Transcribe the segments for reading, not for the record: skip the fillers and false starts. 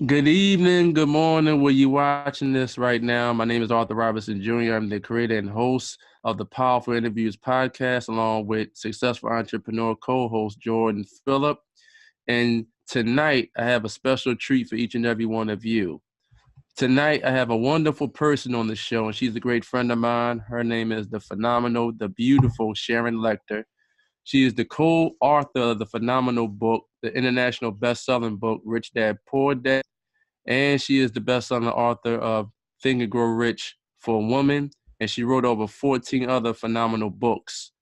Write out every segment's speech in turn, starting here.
Good evening, good morning. Where you watching this right now? My name is Arthur Robinson Jr. I'm the creator and host of the Powerful Interviews podcast, along with successful entrepreneur co-host Jordan Phillip. And tonight, I have a special treat for each and every one of you. Tonight, I have a wonderful person on the show, and she's a great friend of mine. Her name is the phenomenal, the beautiful Sharon Lechter. She is the co-author of the phenomenal book, the international best-selling book, Rich Dad Poor Dad, and she is the best-selling author of Think and Grow Rich for a Woman, and she wrote over 14 other phenomenal books.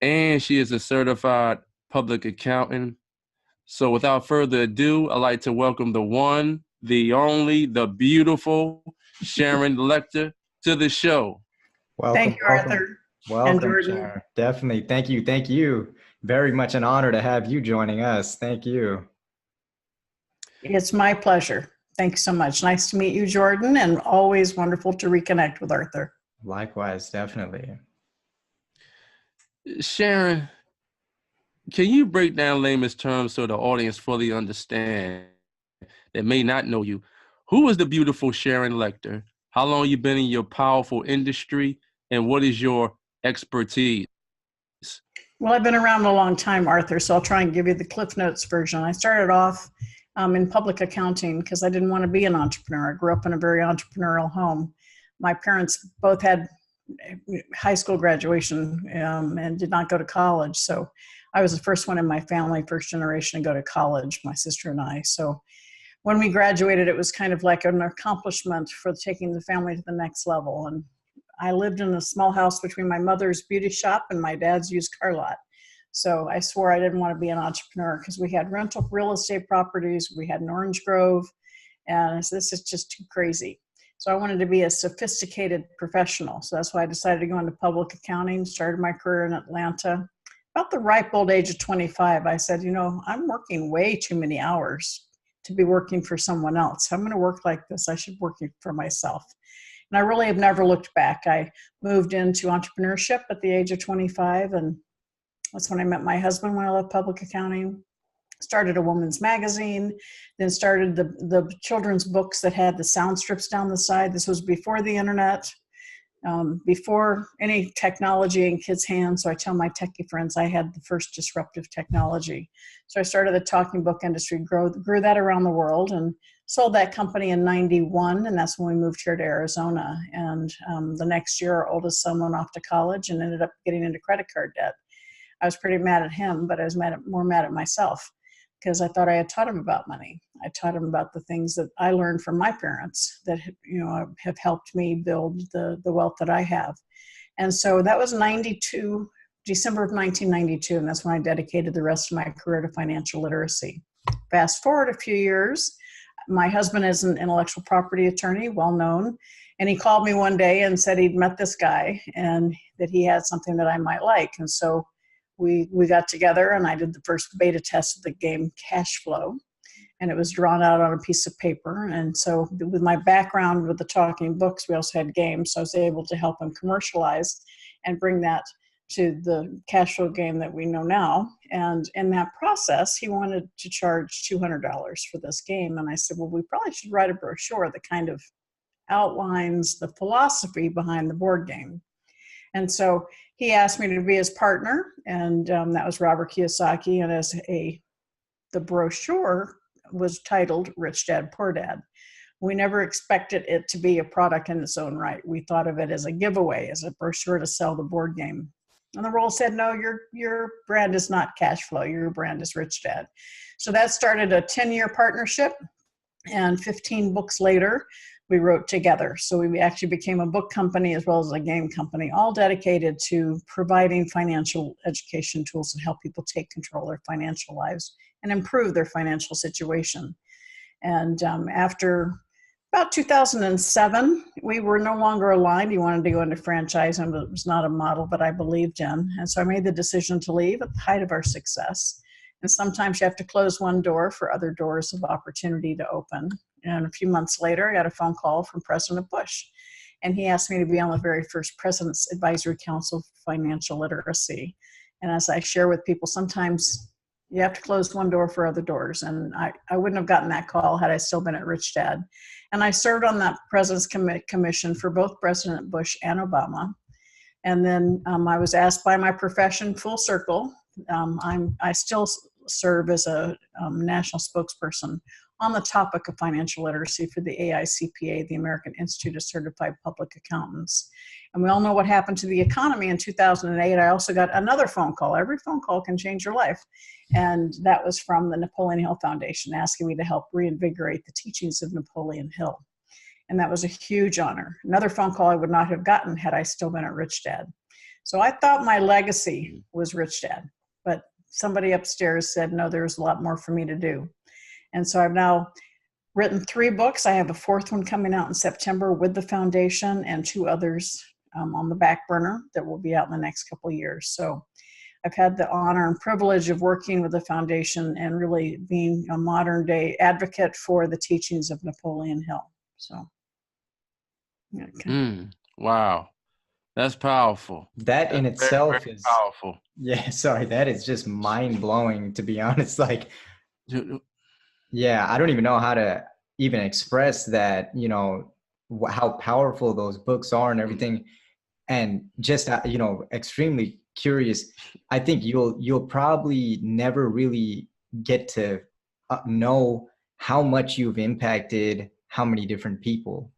And she is a certified public accountant. So without further ado, I'd like to welcome the one, the only, the beautiful Sharon Lechter to the show. Thank Welcome, you, welcome, Arthur and welcome, Jordan. Sharon. Definitely. Thank you. Thank you. Very much an honor to have you joining us. Thank you. It's my pleasure. Thanks so much. Nice to meet you, Jordan, and always wonderful to reconnect with Arthur. Likewise, definitely. Sharon, can you break down layman's terms so the audience fully understand that may not know you? Who is the beautiful Sharon Lechter? How long you been in your powerful industry, and what is your expertise? Well, I've been around a long time, Arthur, so I'll try and give you the Cliff Notes version. I started off in public accounting because I didn't want to be an entrepreneur. I grew up in a very entrepreneurial home. My parents both had high school graduation and did not go to college. So I was the first one in my family, first generation to go to college, my sister and I. So when we graduated, it was kind of like an accomplishment for taking the family to the next level. And I lived in a small house between my mother's beauty shop and my dad's used car lot. So I swore I didn't want to be an entrepreneur because we had rental real estate properties, we had an orange grove, and I said, this is just too crazy. So I wanted to be a sophisticated professional. So that's why I decided to go into public accounting, started my career in Atlanta. About the ripe old age of 25, I said, I'm working way too many hours to be working for someone else. I'm going to work like this. I should work for myself. And I really have never looked back. I moved into entrepreneurship at the age of 25, and that's when I met my husband when I left public accounting. Started a woman's magazine, then started the children's books that had the sound strips down the side. This was before the internet, before any technology in kids' hands. So I tell my techie friends I had the first disruptive technology. So I started the talking book industry, grew that around the world, and sold that company in 91, and that's when we moved here to Arizona. And the next year, our oldest son went off to college and ended up getting into credit card debt. I was pretty mad at him, but I was more mad at myself because I thought I had taught him about money. I taught him about the things that I learned from my parents that have helped me build the wealth that I have. And so that was December of 1992, and that's when I dedicated the rest of my career to financial literacy. Fast forward a few years, my husband is an intellectual property attorney, well known, and he called me one day and said he'd met this guy and that he had something that I might like. And so we got together and I did the first beta test of the game Cash Flow, and it was drawn out on a piece of paper. And so with my background with the talking books, we also had games, so I was able to help him commercialize and bring that to the cash flow game that we know now. And in that process, he wanted to charge $200 for this game. And I said, well, we probably should write a brochure that kind of outlines the philosophy behind the board game. And so he asked me to be his partner, and that was Robert Kiyosaki. And the brochure was titled Rich Dad, Poor Dad. We never expected it to be a product in its own right. We thought of it as a giveaway, as a brochure to sell the board game. And the role said, no, your brand is not Cash Flow. Your brand is Rich Dad. So that started a 10-year partnership. And 15 books later, we wrote together. So we actually became a book company as well as a game company, all dedicated to providing financial education tools to help people take control of their financial lives and improve their financial situation. And after about 2007, we were no longer aligned. He wanted to go into franchising, but it was not a model that I believed in. And so I made the decision to leave at the height of our success. And sometimes you have to close one door for other doors of opportunity to open. And a few months later, I got a phone call from President Bush. And he asked me to be on the very first President's Advisory Council for Financial Literacy. And as I share with people, sometimes You have to close one door for other doors. And I wouldn't have gotten that call had I still been at Rich Dad. And I served on that President's Commission for both President Bush and Obama. And then I was asked by my profession full circle. I still serve as a national spokesperson on the topic of financial literacy for the AICPA, the American Institute of Certified Public Accountants. And we all know what happened to the economy in 2008. I also got another phone call. Every phone call can change your life. And that was from the Napoleon Hill Foundation asking me to help reinvigorate the teachings of Napoleon Hill. And that was a huge honor. Another phone call I would not have gotten had I still been at Rich Dad. So I thought my legacy was Rich Dad, but somebody upstairs said, no, there's a lot more for me to do. And so I've now written 3 books. I have a 4th one coming out in September with the foundation and 2 others on the back burner that will be out in the next couple of years. So I've had the honor and privilege of working with the foundation and really being a modern day advocate for the teachings of Napoleon Hill. So, okay. Wow. That's powerful. That in itself very, very is powerful. Yeah, sorry, that is just mind blowing, to be honest. Like, yeah, I don't even know how to even express that, you know, how powerful those books are and everything. And just, you know, extremely curious. I think you'll probably never really get to know how much you've impacted how many different people.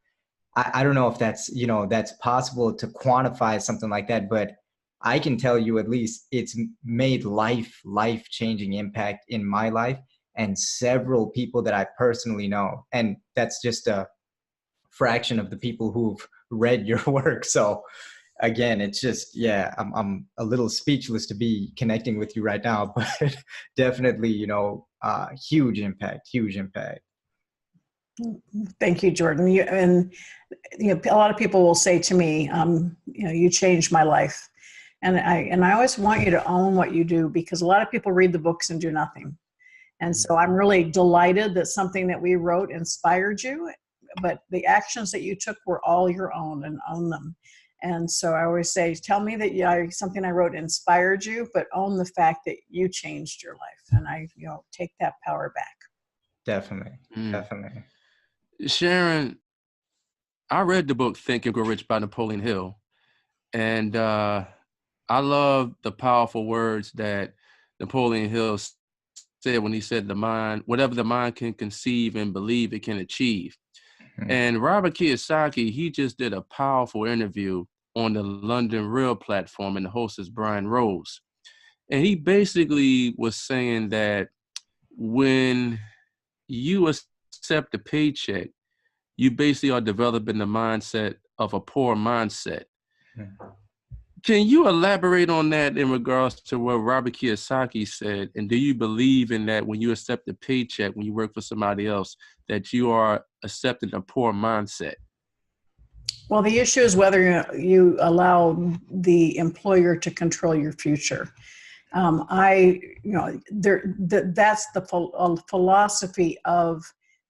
I don't know if that's, you know, that's possible to quantify something like that, but I can tell you at least it's made life-changing impact in my life and several people that I personally know. And that's just a fraction of the people who've read your work. So again, it's just, yeah, I'm a little speechless to be connecting with you right now, but definitely, you know, huge impact. Thank you, Jordan. You know, a lot of people will say to me, you know, you changed my life. And I always want you to own what you do, because a lot of people read the books and do nothing. And so I'm really delighted that something that we wrote inspired you, but the actions that you took were all your own, and own them. And so I always say, tell me that something I wrote inspired you, but own the fact that you changed your life. And I, you know, take that power back. Definitely. Sharon, I read the book Think and Grow Rich by Napoleon Hill. And I love the powerful words that Napoleon Hill said when he said, whatever the mind can conceive and believe, it can achieve. Mm-hmm. And Robert Kiyosaki, he just did a powerful interview on the London Real platform, and the host is Brian Rose. And he basically was saying that when you accept a paycheck, you basically are developing the mindset of a poor mindset. Mm-hmm. Can you elaborate on that in regards to what Robert Kiyosaki said? And do you believe in that when you accept a paycheck, when you work for somebody else, that you are accepting a poor mindset? Well, the issue is whether you allow the employer to control your future. That's the philosophy of,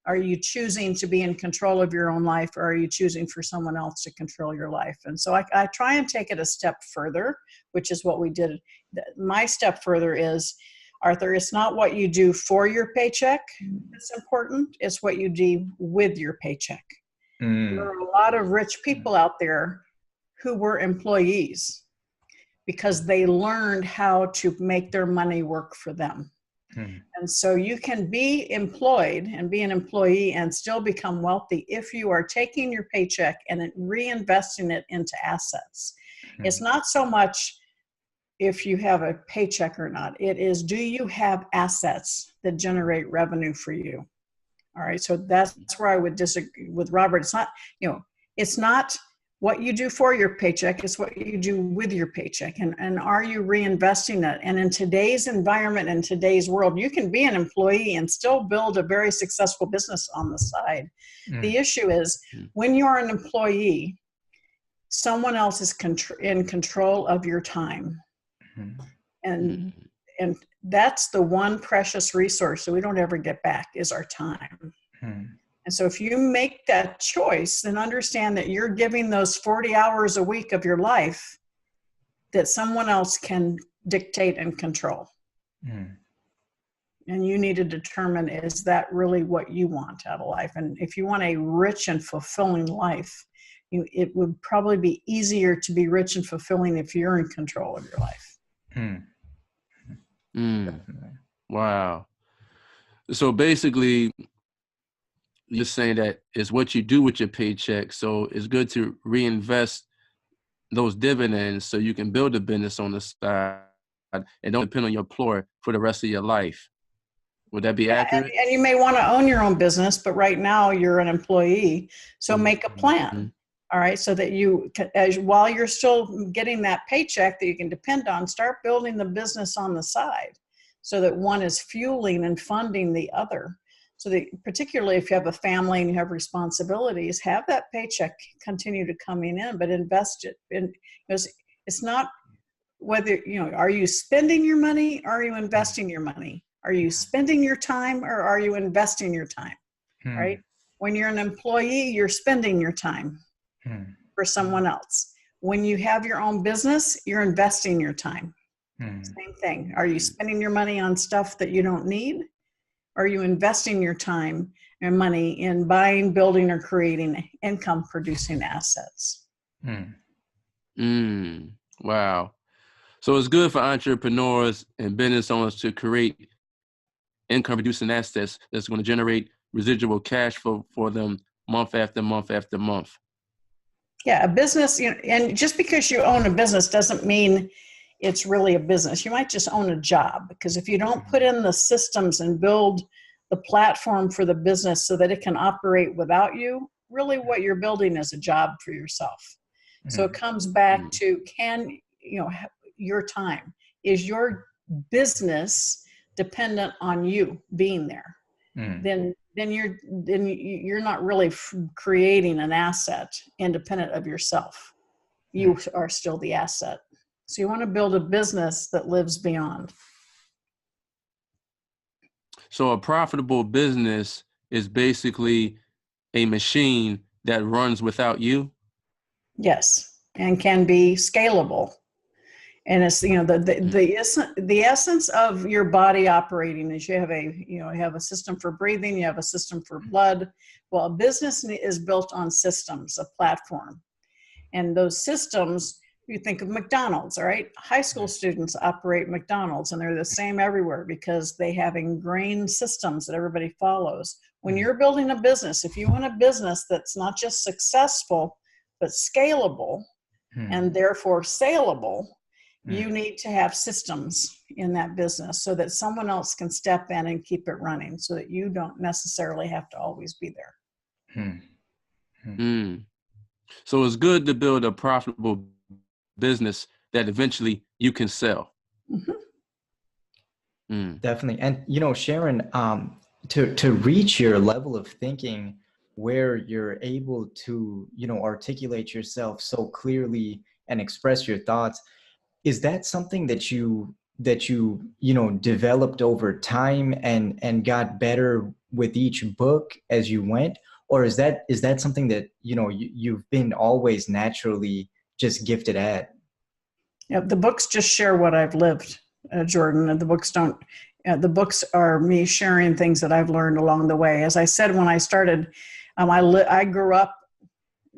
are you choosing to be in control of your own life, or are you choosing for someone else to control your life? And so I try and take it a step further, which is what we did. My step further is, Arthur, it's not what you do for your paycheck that's important. It's what you do with your paycheck. There are a lot of rich people out there who were employees because they learned how to make their money work for them. And so you can be employed and be an employee and still become wealthy if you are taking your paycheck and reinvesting it into assets. It's not so much if you have a paycheck or not. It is, do you have assets that generate revenue for you? All right. So that's where I would disagree with Robert. It's not, you know, it's not what you do for your paycheck, it's what you do with your paycheck. And are you reinvesting it? And in today's environment, in today's world, you can be an employee and still build a very successful business on the side. The issue is, when you're an employee, someone else is in control of your time. And that's the one precious resource that we don't ever get back, is our time. And so if you make that choice, then understand that you're giving those 40 hours a week of your life that someone else can dictate and control. And you need to determine, is that really what you want out of life? And if you want a rich and fulfilling life, it would probably be easier to be rich and fulfilling if you're in control of your life. Wow. So basically, you're saying that it's what you do with your paycheck. So it's good to reinvest those dividends so you can build a business on the side and don't depend on your employer for the rest of your life. Would that be accurate? And you may want to own your own business, but right now you're an employee. So make a plan. All right. So that you, while you're still getting that paycheck that you can depend on, start building the business on the side so that one is fueling and funding the other. So that particularly if you have a family and you have responsibilities, have that paycheck continue to coming in, but invest it in, because it's not whether, are you spending your money or are you investing your money? Are you spending your time or are you investing your time? Right? When you're an employee, you're spending your time for someone else. When you have your own business, you're investing your time. Same thing. Are you spending your money on stuff that you don't need? Or are you investing your time and money in buying, building, or creating income producing assets? Wow. So it's good for entrepreneurs and business owners to create income producing assets that's going to generate residual cash flow for them month after month after month. Yeah, a business, and just because you own a business doesn't mean it's really a business. You might just own a job, because if you don't put in the systems and build the platform for the business so that it can operate without you, really what you're building is a job for yourself. So it comes back to, your time, is your business dependent on you being there? Then you're not really creating an asset independent of yourself. You are still the asset. So you want to build a business that lives beyond. So a profitable business is basically a machine that runs without you? Yes, and can be scalable. And it's, the essence of your body operating is you have a system for breathing, you have a system for blood. Well, a business is built on systems, a platform. And those systems, you think of McDonald's, all right? High school students operate McDonald's, and they're the same everywhere because they have ingrained systems that everybody follows. When you're building a business, if you want a business that's not just successful, but scalable and therefore saleable, you need to have systems in that business so that someone else can step in and keep it running so that you don't necessarily have to always be there. So it's good to build a profitable business that eventually you can sell. Definitely. And, Sharon, to reach your level of thinking where you're able to, articulate yourself so clearly and express your thoughts, is that something that you developed over time and got better with each book as you went? Or is that something that, you've been always naturally just gifted at? Yeah, the books just share what I've lived, Jordan. And the books don't. The books are me sharing things that I've learned along the way. As I said when I started, I grew up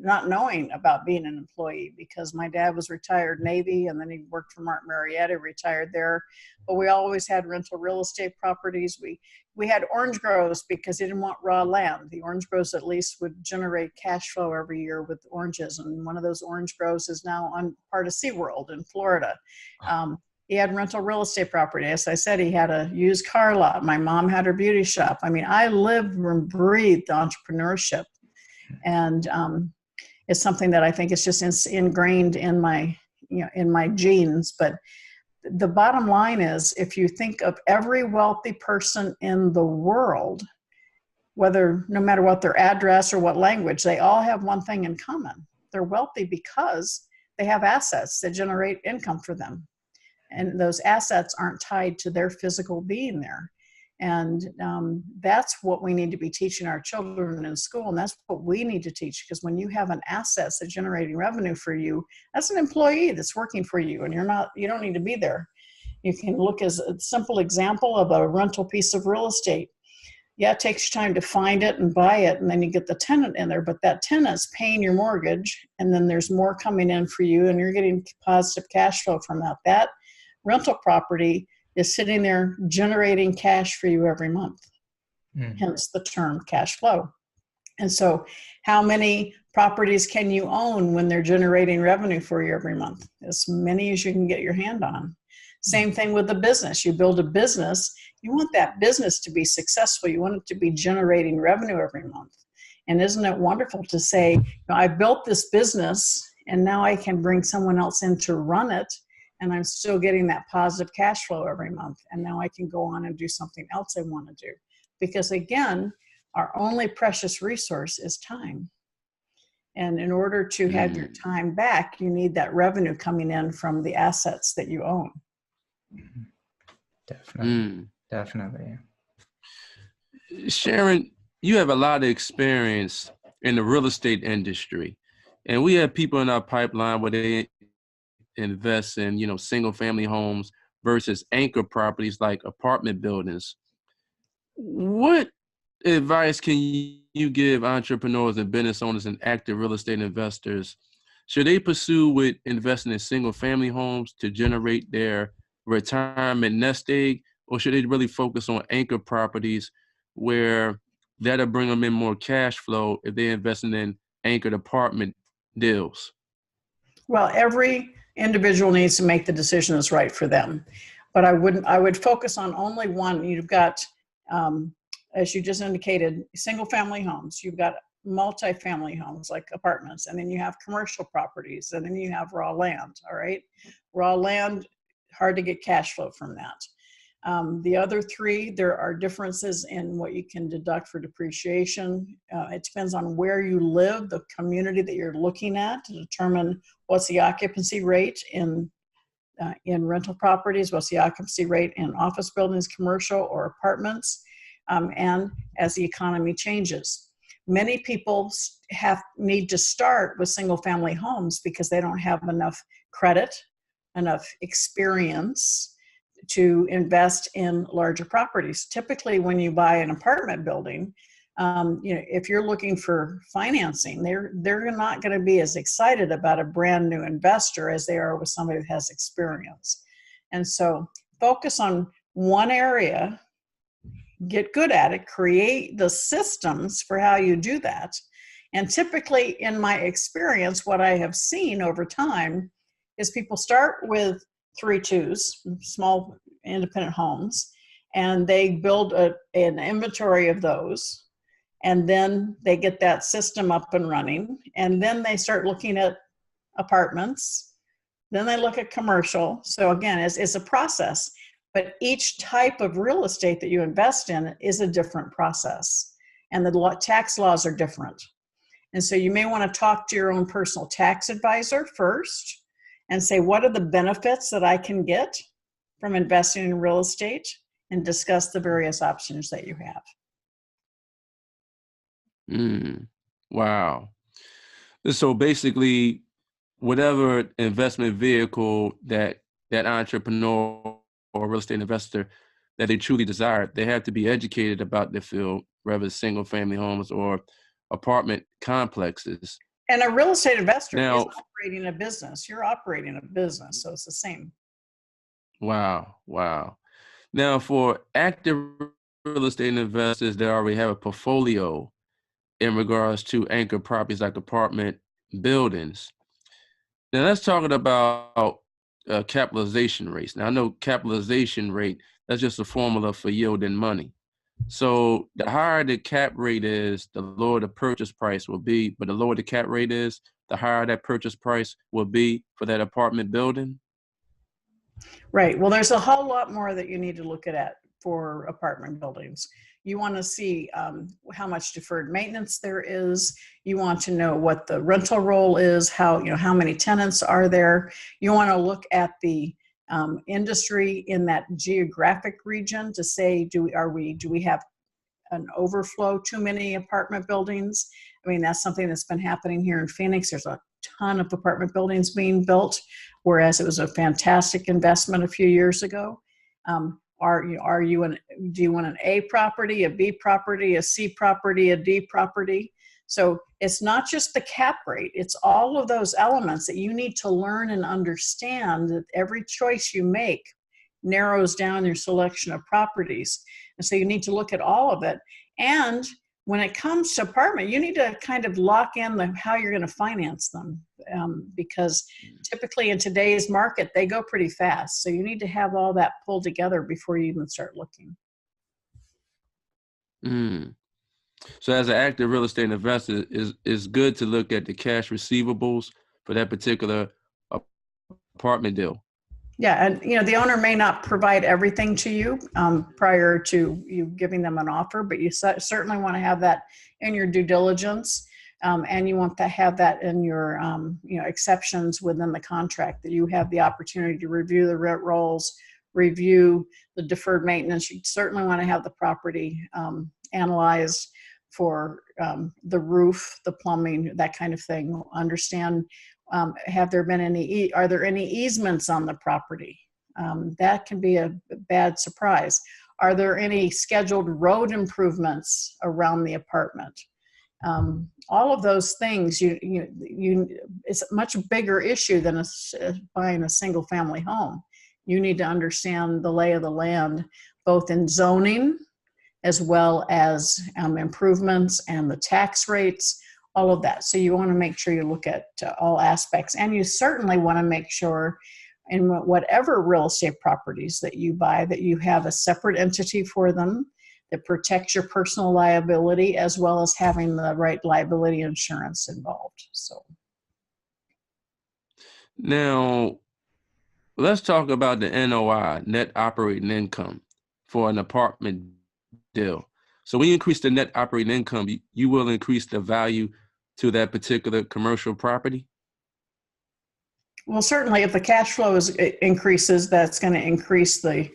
not knowing about being an employee because my dad was retired Navy, and then he worked for Martin Marietta, retired there. But we always had rental real estate properties. We had orange groves because he didn't want raw land. The orange groves at least would generate cash flow every year with oranges. And one of those orange groves is now on part of SeaWorld in Florida. He had rental real estate property. As I said, he had a used car lot. My mom had her beauty shop. I mean, I lived and breathed entrepreneurship. And it's something that I think is just ingrained in my genes. But the bottom line is, if you think of every wealthy person in the world, no matter what their address or what language, they all have one thing in common. They're wealthy because they have assets that generate income for them. And those assets aren't tied to their physical being there. And that's what we need to be teaching our children in school. And that's what we need to teach, because when you have an asset that's generating revenue for you, that's an employee that's working for you, and you don't need to be there. You can look as a simple example of a rental piece of real estate. Yeah, it takes you time to find it and buy it, and then you get the tenant in there, but that tenant's paying your mortgage, and then there's more coming in for you, and you're getting positive cash flow from that. That rental property is sitting there generating cash for you every month, hence the term cash flow. And so how many properties can you own when they're generating revenue for you every month? As many as you can get your hand on. Same thing with the business. You build a business, you want that business to be successful. You want it to be generating revenue every month. And isn't it wonderful to say, I built this business and now I can bring someone else in to run it, and I'm still getting that positive cash flow every month. And now I can go on and do something else I want to do. Because again, our only precious resource is time. And in order to have your time back, you need that revenue coming in from the assets that you own. Definitely. Sharon, you have a lot of experience in the real estate industry, and we have people in our pipeline where they invest in, single family homes versus anchor properties like apartment buildings. What advice can you give entrepreneurs and business owners and active real estate investors? Should they pursue with investing in single family homes to generate their retirement nest egg, or should they really focus on anchor properties where that'll bring them in more cash flow if they're investing in anchored apartment deals? Well, every individual needs to make the decision that's right for them, but I would focus on only one. You've got, as you just indicated, single family homes. You've got multi-family homes like apartments, and then you have commercial properties, and then you have raw land. All right, raw land, hard to get cash flow from that. The other three, there are differences in what you can deduct for depreciation. It depends on where you live, the community that you're looking at, to determine what's the occupancy rate in rental properties, what's the occupancy rate in office buildings, commercial or apartments, and as the economy changes. Many people need to start with single family homes because they don't have enough credit, enough experience to invest in larger properties. Typically, when you buy an apartment building, if you're looking for financing, they're not going to be as excited about a brand new investor as they are with somebody that has experience. And so focus on one area, get good at it, create the systems for how you do that. And typically, in my experience, what I have seen over time is people start with 3-2s, small independent homes, and they build an inventory of those, and then they get that system up and running, and then they start looking at apartments, then they look at commercial. So again, it's a process, but each type of real estate that you invest in is a different process, and the tax laws are different. And so you may want to talk to your own personal tax advisor first and say, what are the benefits that I can get from investing in real estate, and discuss the various options that you have. Wow. So basically, whatever investment vehicle that entrepreneur or real estate investor that they truly desire, they have to be educated about the field, whether it's single family homes or apartment complexes. And a real estate investor is operating a business. You're operating a business, so it's the same. Wow. Now, for active real estate investors that already have a portfolio in regards to anchor properties like apartment buildings, now let's talk about capitalization rates. Now, I know capitalization rate, that's just a formula for yielding money. So the higher the cap rate is, the lower the purchase price will be. But the lower the cap rate is, the higher that purchase price will be for that apartment building. Right. Well, there's a whole lot more that you need to look at for apartment buildings. You want to see how much deferred maintenance there is. You want to know what the rental roll is, how many tenants are there. You want to look at the industry in that geographic region to say, do we have an overflow, too many apartment buildings? I mean, that's something that's been happening here in Phoenix. There's a ton of apartment buildings being built, whereas it was a fantastic investment a few years ago. Do you want an A property, a B property, a C property, a D property? So it's not just the cap rate, it's all of those elements that you need to learn and understand, that every choice you make narrows down your selection of properties. And so you need to look at all of it. And when it comes to apartment, you need to kind of lock in how you're going to finance them, because typically in today's market, they go pretty fast. So you need to have all that pulled together before you even start looking. So as an active real estate investor, it's good to look at the cash receivables for that particular apartment deal. Yeah, and the owner may not provide everything to you prior to you giving them an offer, but you certainly want to have that in your due diligence, and you want to have that in your exceptions within the contract, that you have the opportunity to review the rent rolls, review the deferred maintenance. You certainly want to have the property analyzed for the roof, the plumbing, that kind of thing. Understand. Are there any easements on the property? That can be a bad surprise. Are there any scheduled road improvements around the apartment? All of those things, it's a much bigger issue than buying a single family home. You need to understand the lay of the land, both in zoning as well as improvements and the tax rates, all of that. So you want to make sure you look at all aspects, and you certainly want to make sure in whatever real estate properties that you buy, that you have a separate entity for them that protects your personal liability, as well as having the right liability insurance involved. So now let's talk about the NOI, net operating income, for an apartment deal. So when you increase the net operating income, you will increase the value to that particular commercial property? Well, certainly if the cash flow increases, that's going to increase the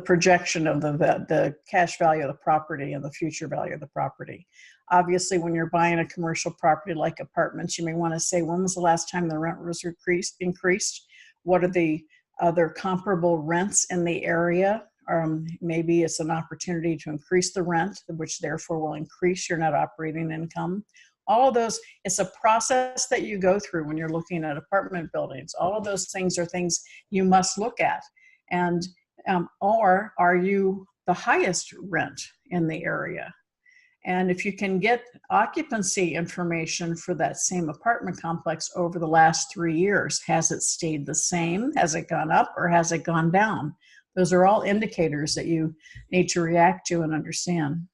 projection of the cash value of the property and the future value of the property. Obviously, when you're buying a commercial property like apartments, you may want to say, when was the last time the rent was increased? What are the other comparable rents in the area? Maybe it's an opportunity to increase the rent, which therefore will increase your net operating income. All of those, it's a process that you go through when you're looking at apartment buildings. All of those things are things you must look at. And or are you the highest rent in the area? And if you can get occupancy information for that same apartment complex over the last 3 years, has it stayed the same? Has it gone up, or has it gone down? Those are all indicators that you need to react to and understand.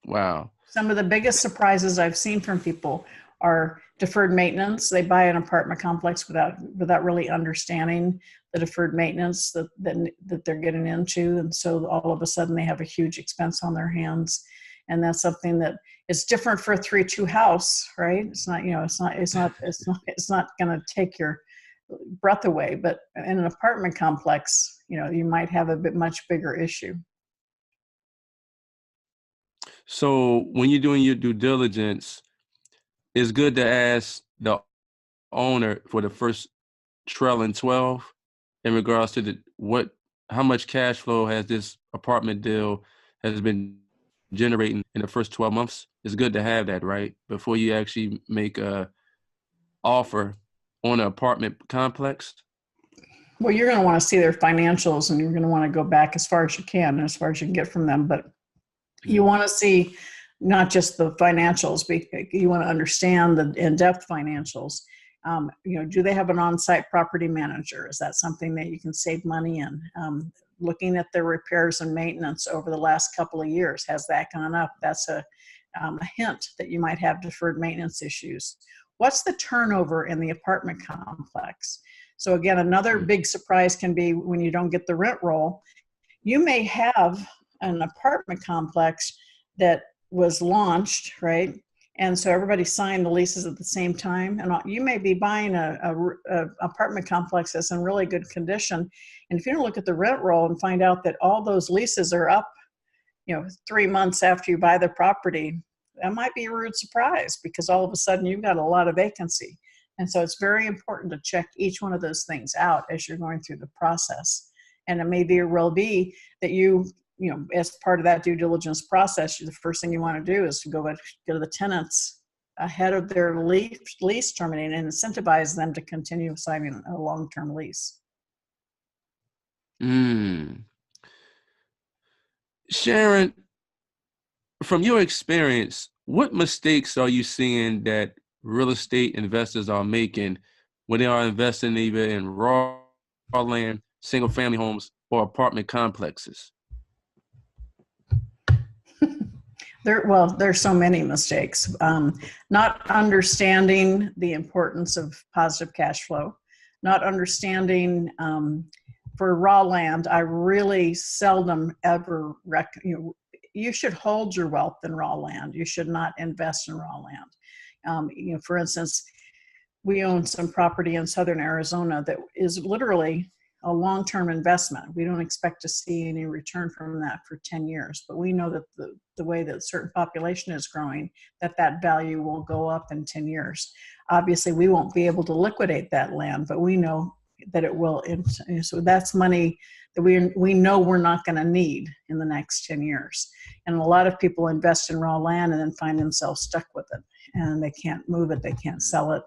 Wow. Some of the biggest surprises I've seen from people are deferred maintenance. They buy an apartment complex without really understanding the deferred maintenance that they're getting into. And so all of a sudden they have a huge expense on their hands. And that's something that is different for a 3-2 house, right? It's not going to take your breath away, but in an apartment complex, you might have a much bigger issue. So when you're doing your due diligence, it's good to ask the owner for the first trailing 12 in regards to how much cash flow has this apartment deal has been generating in the first 12 months. It's good to have that, right? Before you actually make a offer on an apartment complex. Well, you're going to want to see their financials, and you're going to want to go back as far as you can, as far as you can get from them. But you want to see not just the financials, you want to understand the in-depth financials. Do they have an on-site property manager? Is that something that you can save money in? Looking at their repairs and maintenance over the last couple of years, has that gone up? That's a hint that you might have deferred maintenance issues. What's the turnover in the apartment complex? So again, another big surprise can be when you don't get the rent roll. You may have an apartment complex that was launched, right? And so everybody signed the leases at the same time. And you may be buying a apartment complex that's in really good condition. And if you don't look at the rent roll and find out that all those leases are up, 3 months after you buy the property, that might be a rude surprise, because all of a sudden you've got a lot of vacancy. And so it's very important to check each one of those things out as you're going through the process. And it may very well be that as part of that due diligence process, the first thing you want to do is to go to the tenants ahead of their lease terminating and incentivize them to continue signing a long-term lease. Sharon, from your experience, what mistakes are you seeing that real estate investors are making when they are investing either in raw land, single-family homes, or apartment complexes? There's so many mistakes. Not understanding the importance of positive cash flow, not understanding for raw land. I really seldom ever you should hold your wealth in raw land. You should not invest in raw land. For instance, we own some property in southern Arizona that is literally a long-term investment. We don't expect to see any return from that for 10 years, but we know that the way that a certain population is growing, that value will go up in 10 years. Obviously, we won't be able to liquidate that land, but we know that it will. So that's money that we know we're not going to need in the next 10 years. And a lot of people invest in raw land and then find themselves stuck with it, and they can't move it, they can't sell it.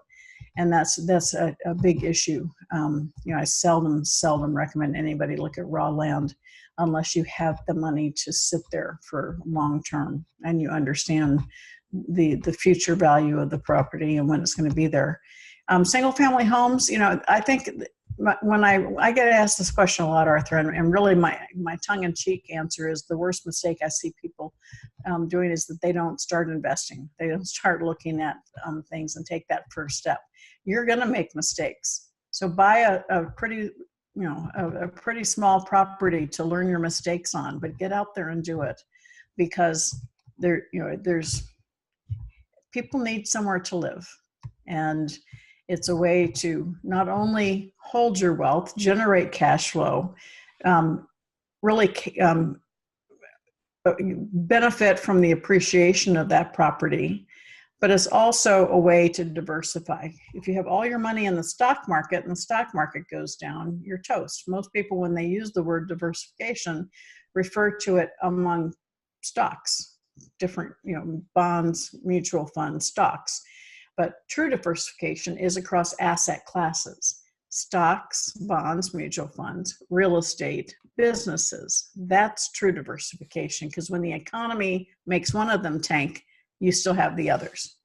And that's a big issue. I seldom recommend anybody look at raw land unless you have the money to sit there for long term and you understand the future value of the property and when it's going to be there. Single family homes, I think when I get asked this question a lot, Arthur, and really my tongue-in-cheek answer is the worst mistake I see people doing is that they don't start investing. They don't start looking at things and take that first step. You're going to make mistakes. So buy a pretty small property to learn your mistakes on, but get out there and do it, because there's people need somewhere to live, and it's a way to not only hold your wealth, generate cash flow, really benefit from the appreciation of that property, but it's also a way to diversify. If you have all your money in the stock market and the stock market goes down, you're toast. Most people, when they use the word diversification, refer to it among stocks, different, bonds, mutual funds, stocks. But true diversification is across asset classes: stocks, bonds, mutual funds, real estate, businesses. That's true diversification, because when the economy makes one of them tank, you still have the others.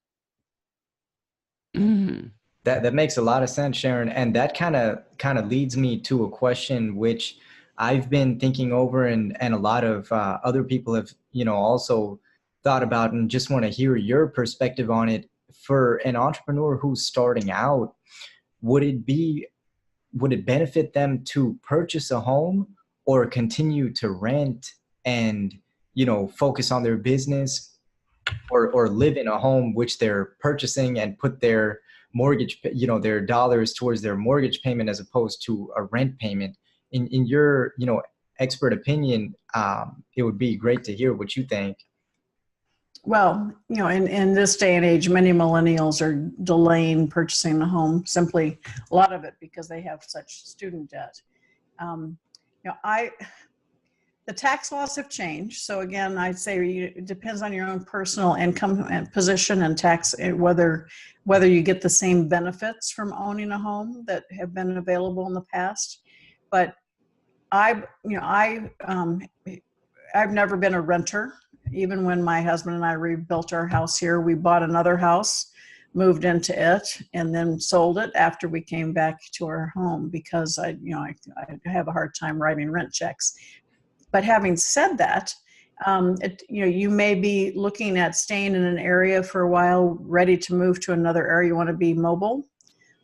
Mm. That makes a lot of sense, Sharon. And that kind of leads me to a question which I've been thinking over, and a lot of other people have, also thought about, and just want to hear your perspective on it. For an entrepreneur who's starting out, would it benefit them to purchase a home or continue to rent and, focus on their business, or live in a home which they're purchasing and put their mortgage, their dollars towards their mortgage payment as opposed to a rent payment? In your, expert opinion, it would be great to hear what you think. Well, in this day and age, many millennials are delaying purchasing a home, simply a lot of it because they have such student debt. The tax laws have changed. So again, I'd say it depends on your own personal income and position and tax, whether you get the same benefits from owning a home that have been available in the past. But I've never been a renter. Even when my husband and I rebuilt our house here, we bought another house, moved into it, and then sold it after we came back to our home, because I have a hard time writing rent checks. But having said that, you may be looking at staying in an area for a while, ready to move to another area. You want to be mobile.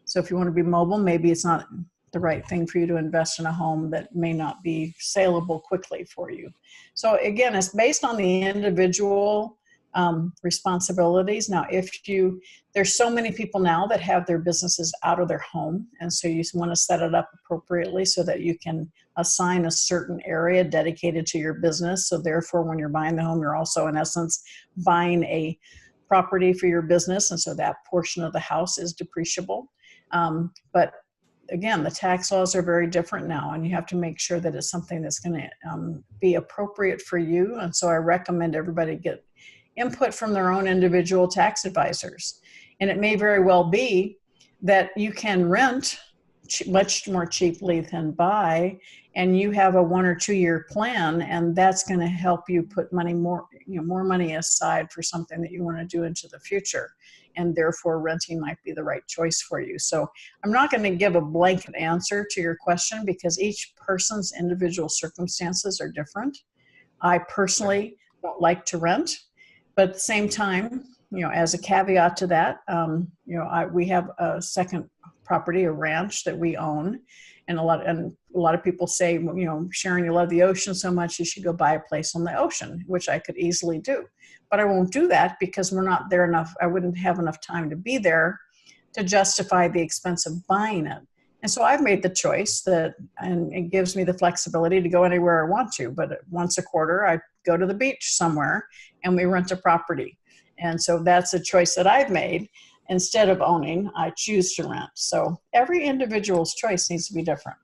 So if you want to be mobile, maybe it's not the right thing for you to invest in a home that may not be saleable quickly for you. So again, it's based on the individual responsibilities. Now, there's so many people now that have their businesses out of their home. And so you want to set it up appropriately so that you can assign a certain area dedicated to your business. So therefore, when you're buying the home, you're also in essence buying a property for your business. And so that portion of the house is depreciable. But again, the tax laws are very different now, and you have to make sure that it's something that's going to be appropriate for you. And so I recommend everybody get input from their own individual tax advisors. And it may very well be that you can rent much more cheaply than buy, and you have a 1 or 2 year plan, and that's going to help you put more money aside for something that you want to do into the future. And therefore renting might be the right choice for you. So I'm not going to give a blanket answer to your question because each person's individual circumstances are different. I personally don't like to rent, but at the same time, as a caveat to that, we have a second property, a ranch that we own, and a lot of people say, Sharon, you love the ocean so much, you should go buy a place on the ocean, which I could easily do. But I won't do that because we're not there enough. I wouldn't have enough time to be there to justify the expense of buying it. And so I've made the choice and it gives me the flexibility to go anywhere I want to. But once a quarter, I go to the beach somewhere and we rent a property. And so that's a choice that I've made. Instead of owning, I choose to rent. So every individual's choice needs to be different.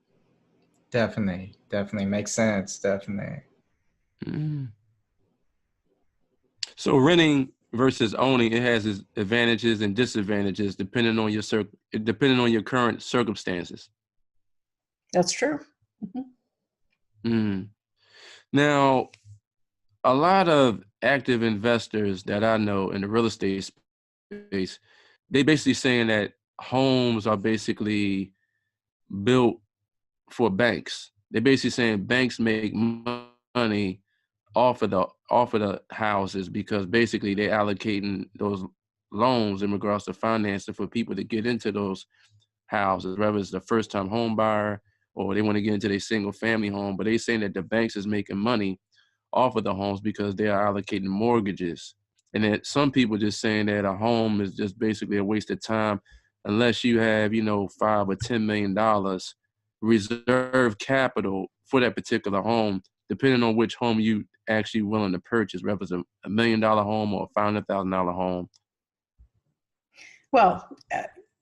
Definitely makes sense. Definitely. Mm. So renting versus owning, it has its advantages and disadvantages depending on your current circumstances. That's true. Now, a lot of active investors that I know in the real estate space, they basically saying that homes are basically built for banks. They're basically saying banks make money off of the houses because basically they're allocating those loans in regards to financing for people to get into those houses, whether it's the first time home buyer or they want to get into their single family home. But they're saying that the banks is making money off of the homes because they are allocating mortgages. And that some people just saying that a home is just basically a waste of time unless you have, $5 or $10 million reserve capital for that particular home, depending on which home you actually willing to purchase, whether it's $1 million home or a $500,000 home. Well,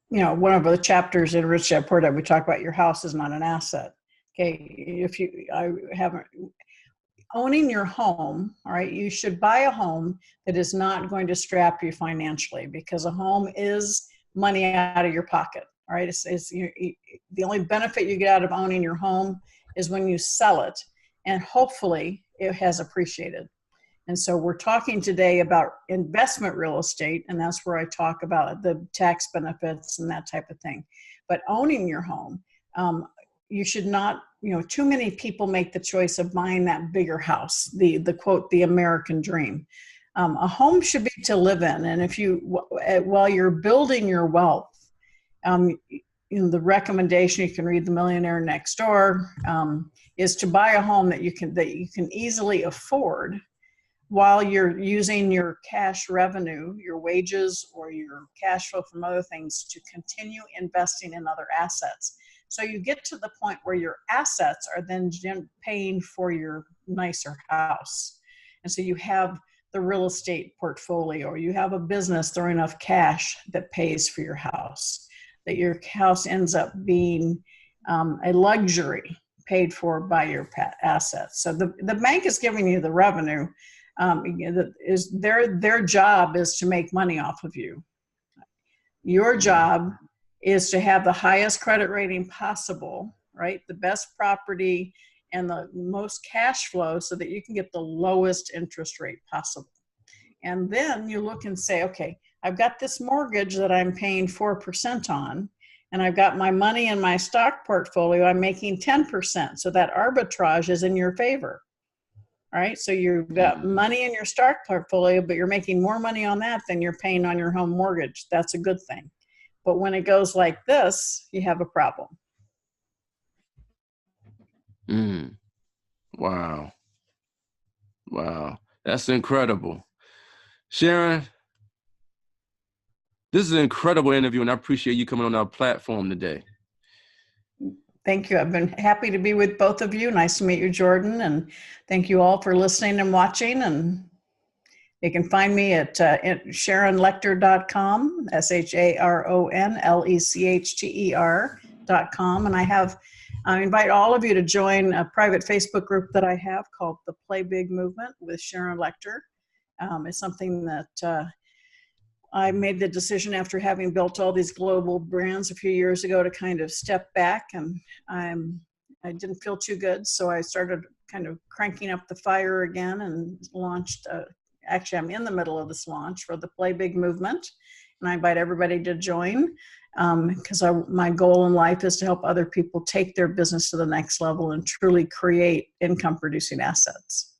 one of the chapters in Rich Dad Poor Dad, we talk about your house is not an asset. Okay, owning your home, all right, you should buy a home that is not going to strap you financially because a home is money out of your pocket. All right, the only benefit you get out of owning your home is when you sell it, and hopefully it has appreciated. And so we're talking today about investment real estate, and that's where I talk about the tax benefits and that type of thing. But owning your home, you should not, too many people make the choice of buying that bigger house, the quote, the American dream. A home should be to live in. And while you're building your wealth, the recommendation, you can read The Millionaire Next Door, is to buy a home that you can easily afford while you're using your cash revenue, your wages, or your cash flow from other things to continue investing in other assets. So you get to the point where your assets are then paying for your nicer house. And so you have the real estate portfolio, or you have a business throwing enough cash that pays for your house, that your house ends up being a luxury paid for by your assets. So the bank is giving you the revenue. Their job is to make money off of you. Your job is to have the highest credit rating possible, right? The best property and the most cash flow so that you can get the lowest interest rate possible. And then you look and say, okay, I've got this mortgage that I'm paying 4% on, and I've got my money in my stock portfolio, I'm making 10%. So that arbitrage is in your favor. All right, so you've got money in your stock portfolio, but you're making more money on that than you're paying on your home mortgage. That's a good thing. But when it goes like this, you have a problem. Wow. That's incredible. Sharon, this is an incredible interview, and I appreciate you coming on our platform today. Thank you. I've been happy to be with both of you. Nice to meet you, Jordan. And thank you all for listening and watching. And you can find me at SharonLechter.com, SharonLechter.com. And I invite all of you to join a private Facebook group that I have called the Play Big Movement with Sharon Lechter. It's something that I made the decision after having built all these global brands a few years ago to kind of step back, and I didn't feel too good. So I started kind of cranking up the fire again and launched, actually I'm in the middle of this launch for the Play Big Movement. And I invite everybody to join because my goal in life is to help other people take their business to the next level and truly create income producing assets.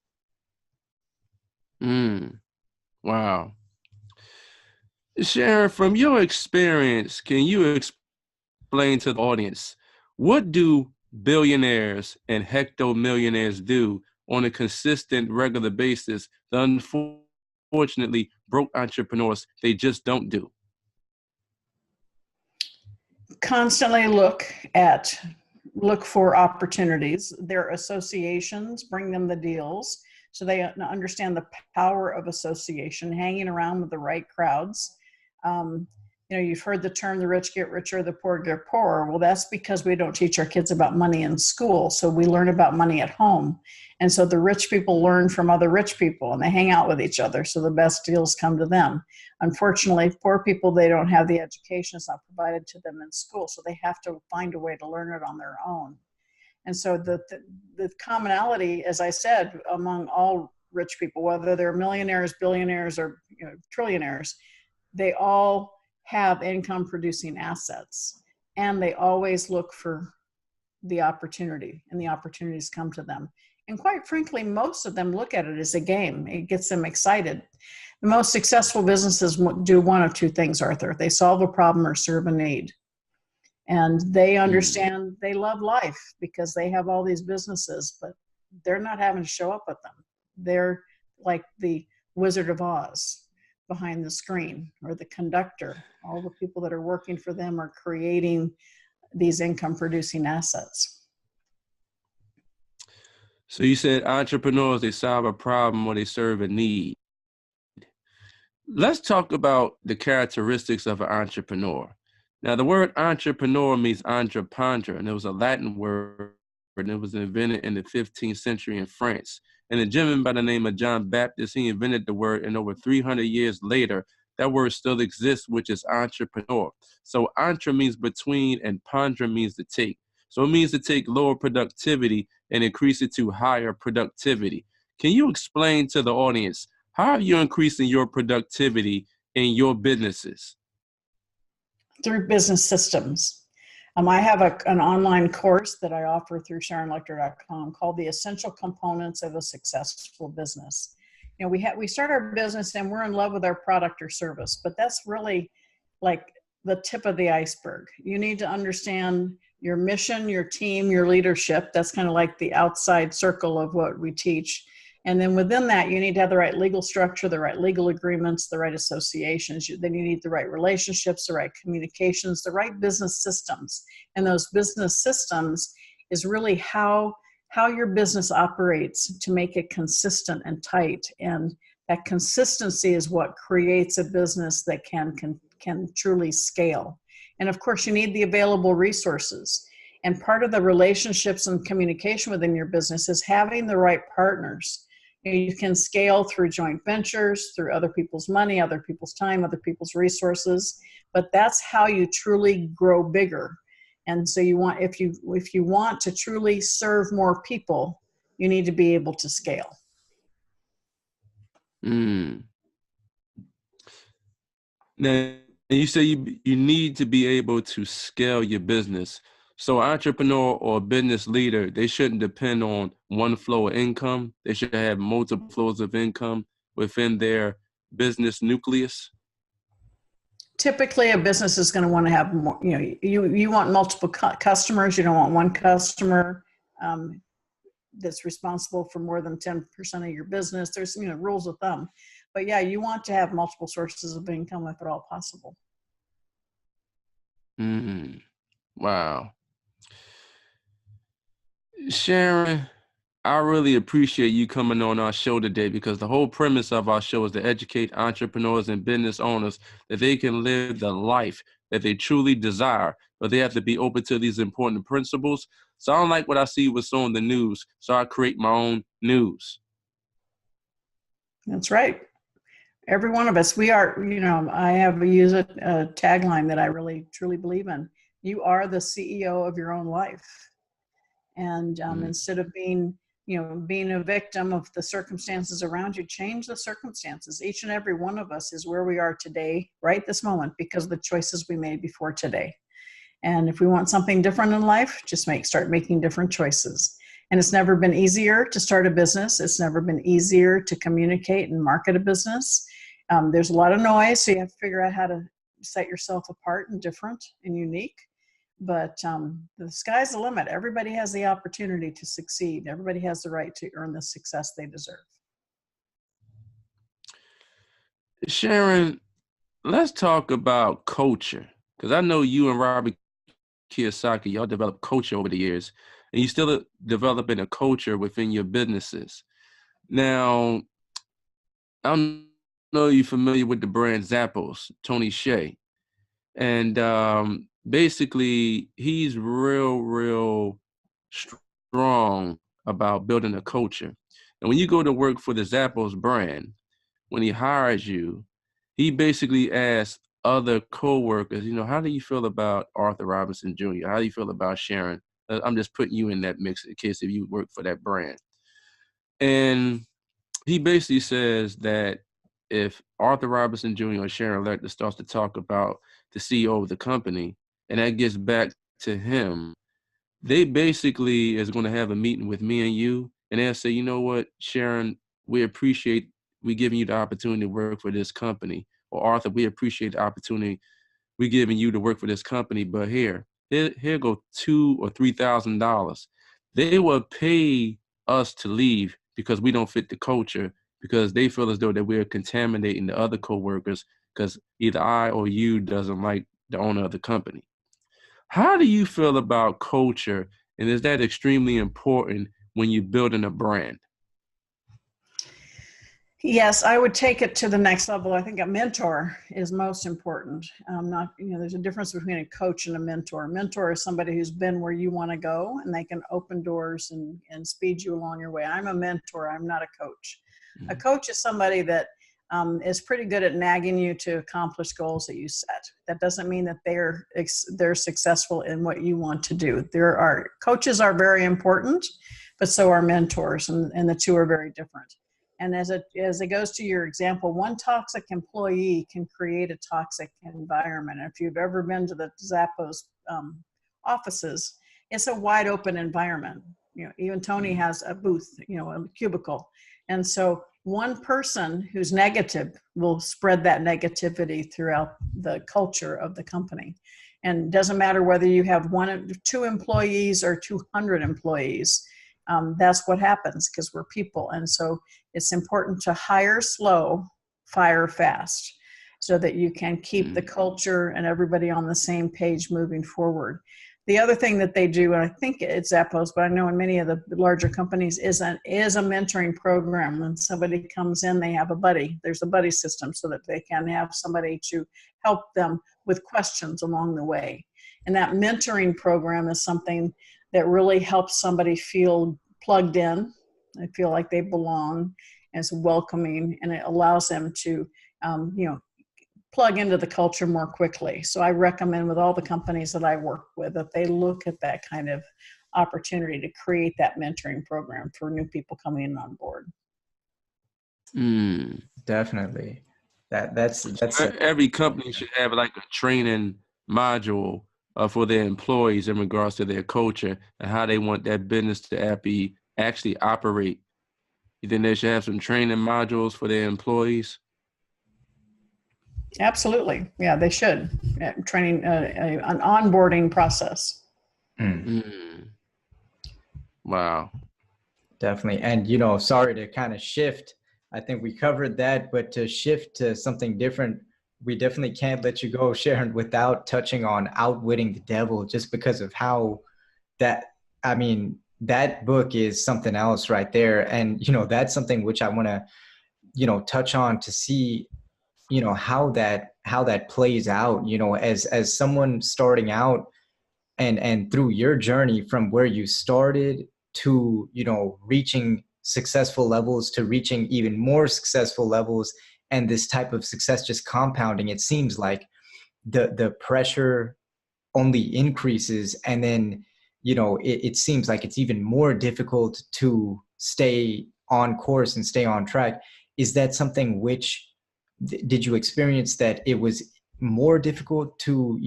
Wow. Sharon, from your experience, can you explain to the audience, what do billionaires and hectomillionaires do on a consistent, regular basis that unfortunately broke entrepreneurs, they just don't do? Constantly look for opportunities. Their associations bring them the deals. So they understand the power of association, hanging around with the right crowds. You've heard the term, the rich get richer, the poor get poorer. Well, that's because we don't teach our kids about money in school. So we learn about money at home. And so the rich people learn from other rich people and they hang out with each other. So the best deals come to them. Unfortunately, poor people, they don't have the education. It's not provided to them in school. So they have to find a way to learn it on their own. And so the commonality, as I said, among all rich people, whether they're millionaires, billionaires, or trillionaires, they all have income producing assets, and they always look for the opportunity, and the opportunities come to them. And quite frankly, most of them look at it as a game. It gets them excited. The most successful businesses do one of two things, Arthur. They solve a problem or serve a need. And they understand they love life because they have all these businesses, but they're not having to show up with them. They're like the Wizard of Oz behind the screen, or the conductor. All the people that are working for them are creating these income producing assets. So you said entrepreneurs, they solve a problem or they serve a need. Let's talk about the characteristics of an entrepreneur. Now, the word entrepreneur means entreprendre, and it was a Latin word, and it was invented in the 15th century in France. And a gentleman by the name of John Baptist, he invented the word, and over 300 years later, that word still exists, which is entrepreneur. So entre means between, and pondre means to take. So it means to take lower productivity and increase it to higher productivity. Can you explain to the audience, how are you increasing your productivity in your businesses? Through business systems. I have an online course that I offer through SharonLechter.com called The Essential Components of a Successful Business. We start our business and we're in love with our product or service, but that's really like the tip of the iceberg. You need to understand your mission, your team, your leadership. That's kind of like the outside circle of what we teach. And then within that, you need to have the right legal structure, the right legal agreements, the right associations. Then you need the right relationships, the right communications, the right business systems. And those business systems is really how your business operates to make it consistent and tight. And that consistency is what creates a business that can truly scale. And of course, you need the available resources. And part of the relationships and communication within your business is having the right partners. You can scale through joint ventures, through other people's money, other people's time, other people's resources, but that's how you truly grow bigger. And so if you want to truly serve more people, you need to be able to scale. Now, you say you need to be able to scale your business. So an entrepreneur or a business leader, they shouldn't depend on one flow of income. They should have multiple flows of income within their business nucleus. Typically, a business is going to want to have more, you want multiple customers. You don't want one customer that's responsible for more than 10% of your business. There's, rules of thumb. But yeah, you want to have multiple sources of income if at all possible. Wow. Sharon, I really appreciate you coming on our show today, because the whole premise of our show is to educate entrepreneurs and business owners that they can live the life that they truly desire, but they have to be open to these important principles. So I don't like what I see with some of the news, so I create my own news. That's right. Every one of us, we are, I have used a tagline that I really, truly believe in. You are the CEO of your own life. And instead of being a victim of the circumstances around you, change the circumstances. Each and every one of us is where we are today, right this moment, because of the choices we made before today. And if we want something different in life, just start making different choices. And it's never been easier to start a business. It's never been easier to communicate and market a business. There's a lot of noise, so you have to figure out how to set yourself apart and different and unique. But the sky's the limit. Everybody has the opportunity to succeed. Everybody has the right to earn the success they deserve. Sharon, let's talk about culture, because I know you and Robert Kiyosaki, y'all developed culture over the years, and you still developing a culture within your businesses. Now, I don't know you're familiar with the brand Zappos, Tony Hsieh. And basically, he's real strong about building a culture. And when you go to work for the Zappos brand, when he hires you, he basically asks other coworkers, how do you feel about Arthur Robinson Jr.? How do you feel about Sharon? I'm just putting you in that mix in case if you work for that brand. And he basically says that if Arthur Robinson Jr. or Sharon Lechter starts to talk about the CEO of the company, and that gets back to him, they basically is going to have a meeting with me and you, and they'll say, you know what, Sharon, we appreciate we giving you the opportunity to work for this company. Or Arthur, we appreciate the opportunity we giving you to work for this company, but here go $2,000 or $3,000. They will pay us to leave because we don't fit the culture, because they feel as though that we're contaminating the other coworkers because either I or you doesn't like the owner of the company. How do you feel about culture, and is that extremely important when you're building a brand? Yes, I would take it to the next level. I think a mentor is most important. There's a difference between a coach and a mentor. A mentor is somebody who's been where you want to go, and they can open doors and speed you along your way. I'm a mentor. I'm not a coach. Mm-hmm. A coach is somebody that is pretty good at nagging you to accomplish goals that you set. That doesn't mean that they're successful in what you want to do. Coaches are very important, but so are mentors, and the two are very different. And as it goes to your example, one toxic employee can create a toxic environment. If you've ever been to the Zappos offices, it's a wide open environment. Even Tony has a booth, a cubicle. And so one person who's negative will spread that negativity throughout the culture of the company. And it doesn't matter whether you have 1 or 2 employees or 200 employees. That's what happens because we're people. And so it's important to hire slow, fire fast, so that you can keep the culture and everybody on the same page moving forward. The other thing that they do, and I think it's Zappos, but I know in many of the larger companies, is a mentoring program. When somebody comes in, they have a buddy. There's a buddy system so that they can have somebody to help them with questions along the way. And that mentoring program is something that really helps somebody feel plugged in. They feel like they belong, and it's welcoming, and it allows them to, plug into the culture more quickly. So I recommend with all the companies that I work with that they look at that kind of opportunity to create that mentoring program for new people coming in on board. Definitely. That's every company should have like a training module for their employees in regards to their culture and how they want that business to actually operate. You think they should have some training modules for their employees? Absolutely. Yeah, they should. Training, an onboarding process. Wow. Definitely. And, sorry to kind of shift I think we covered that, but to shift to something different, we definitely can't let you go, Sharon, without touching on Outwitting the Devil, just because of how that, I mean, that book is something else right there. And, that's something which I want to, touch on to see, how that plays out, as someone starting out and through your journey from where you started to, reaching successful levels to reaching even more successful levels, and this type of success just compounding. It seems like the pressure only increases, and then it seems like it's even more difficult to stay on course and stay on track. Is that something which did you experience, that it was more difficult to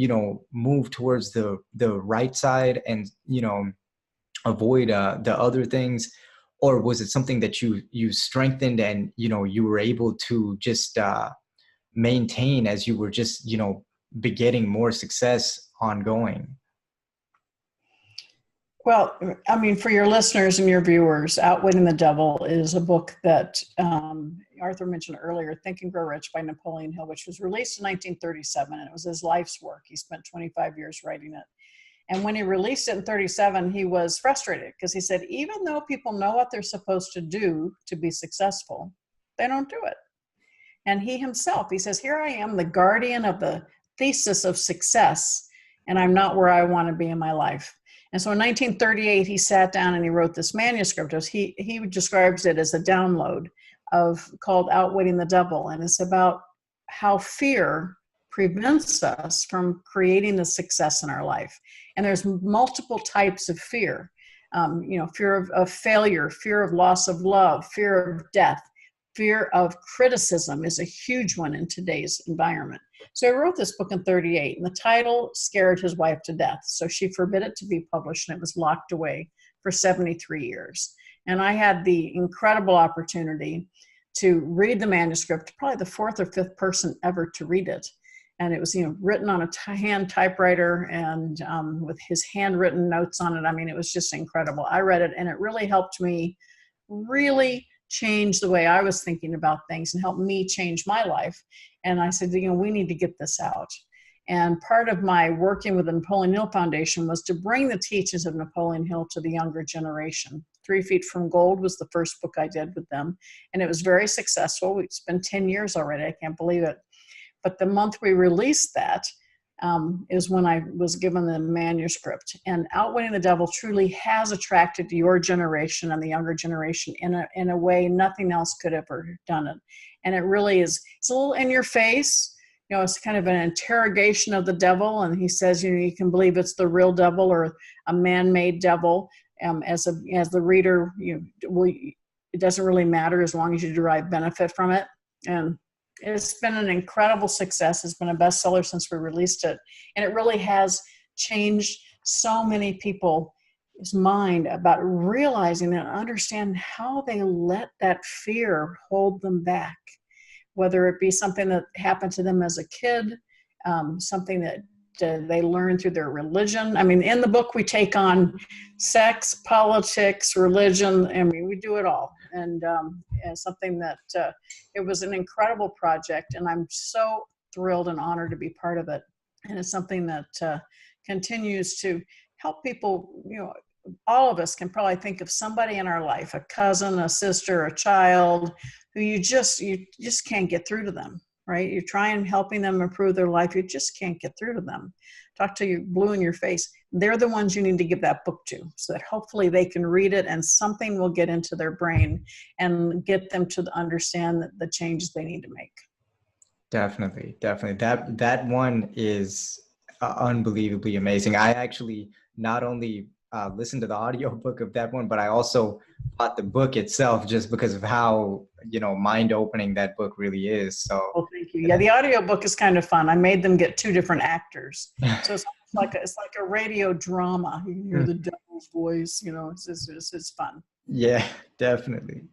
move towards the right side and avoid the other things, or was it something that you strengthened and you were able to just maintain as you were just begetting more success ongoing? Well, I mean, for your listeners and your viewers, Outwitting the Devil is a book that Arthur mentioned earlier, Think and Grow Rich by Napoleon Hill, which was released in 1937. And it was his life's work. He spent 25 years writing it. And when he released it in 37, he was frustrated because he said, even though people know what they're supposed to do to be successful, they don't do it. And he himself, he says, here I am, the guardian of the thesis of success, and I'm not where I want to be in my life. And so in 1938, he sat down and he wrote this manuscript. He describes it as a download called Outwitting the Devil. And it's about how fear prevents us from creating the success in our life. And there's multiple types of fear. Fear of failure, fear of loss of love, fear of death, fear of criticism is a huge one in today's environment. So I wrote this book in 38, and the title scared his wife to death. So she forbid it to be published, and it was locked away for 73 years. And I had the incredible opportunity to read the manuscript, probably the fourth or fifth person ever to read it. And it was, written on a hand typewriter and with his handwritten notes on it. I mean, it was just incredible. I read it, and it really helped me really change the way I was thinking about things and helped me change my life. And I said, we need to get this out. And part of my working with the Napoleon Hill Foundation was to bring the teachings of Napoleon Hill to the younger generation. 3 Feet from Gold was the first book I did with them. And it was very successful. It's been 10 years already. I can't believe it. But the month we released that is when I was given the manuscript. And Outwitting the Devil truly has attracted your generation and the younger generation in a way nothing else could have ever done it. And it really is, it's a little in your face. It's kind of an interrogation of the devil. And he says, you can believe it's the real devil or a man-made devil. As the reader, it doesn't really matter as long as you derive benefit from it. And it's been an incredible success. It's been a bestseller since we released it. And it really has changed so many people's mind about realizing and understand how they let that fear hold them back, whether it be something that happened to them as a kid, something that they learn through their religion. I mean, in the book, we take on sex, politics, religion. I mean, we do it all. And something that it was an incredible project, and I'm so thrilled and honored to be part of it. And it's something that continues to help people. All of us can probably think of somebody in our life, a cousin, a sister, a child, who you just can't get through to them. Right? You're trying helping them improve their life. You just can't get through to them. Talk to you blue in your face. They're the ones you need to give that book to, so that hopefully they can read it and something will get into their brain and get them to understand the changes they need to make. Definitely. That one is unbelievably amazing. I actually not only listened to the audiobook of that one, but I also bought the book itself just because of how mind-opening that book really is. So thank you. Yeah, the audiobook is kind of fun. I made them get 2 different actors, so it's like a radio drama. You can hear the devil's voice. It's fun. Yeah, definitely.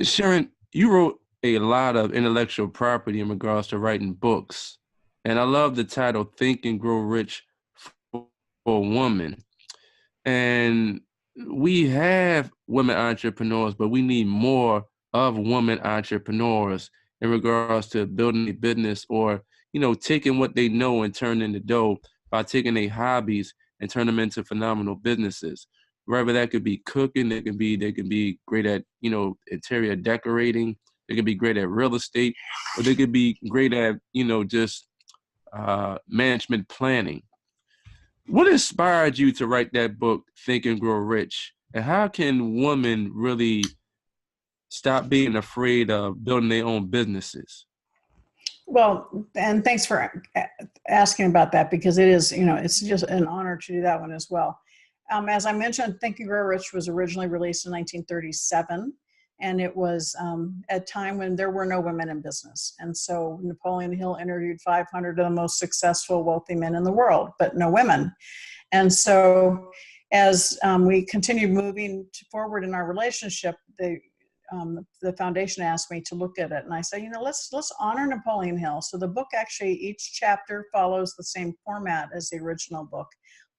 Sharon, you wrote a lot of intellectual property in regards to writing books. And I love the title, Think and Grow Rich for a Woman. And we have women entrepreneurs, but we need more of women entrepreneurs in regards to building a business, or, taking what they know and turning the dough by taking their hobbies and turn them into phenomenal businesses. Whether that could be cooking, they can be great at, interior decorating, they could be great at real estate, or they could be great at, just management planning. What inspired you to write that book, Think and Grow Rich? And how can women really stop being afraid of building their own businesses? Well, and thanks for asking about that, because it is, it's just an honor to do that one as well. As I mentioned, Think and Grow Rich was originally released in 1937. And it was at a time when there were no women in business. And so Napoleon Hill interviewed 500 of the most successful, wealthy men in the world, but no women. And so as we continued moving forward in our relationship, the foundation asked me to look at it. And I said, let's honor Napoleon Hill. So the book actually, each chapter follows the same format as the original book.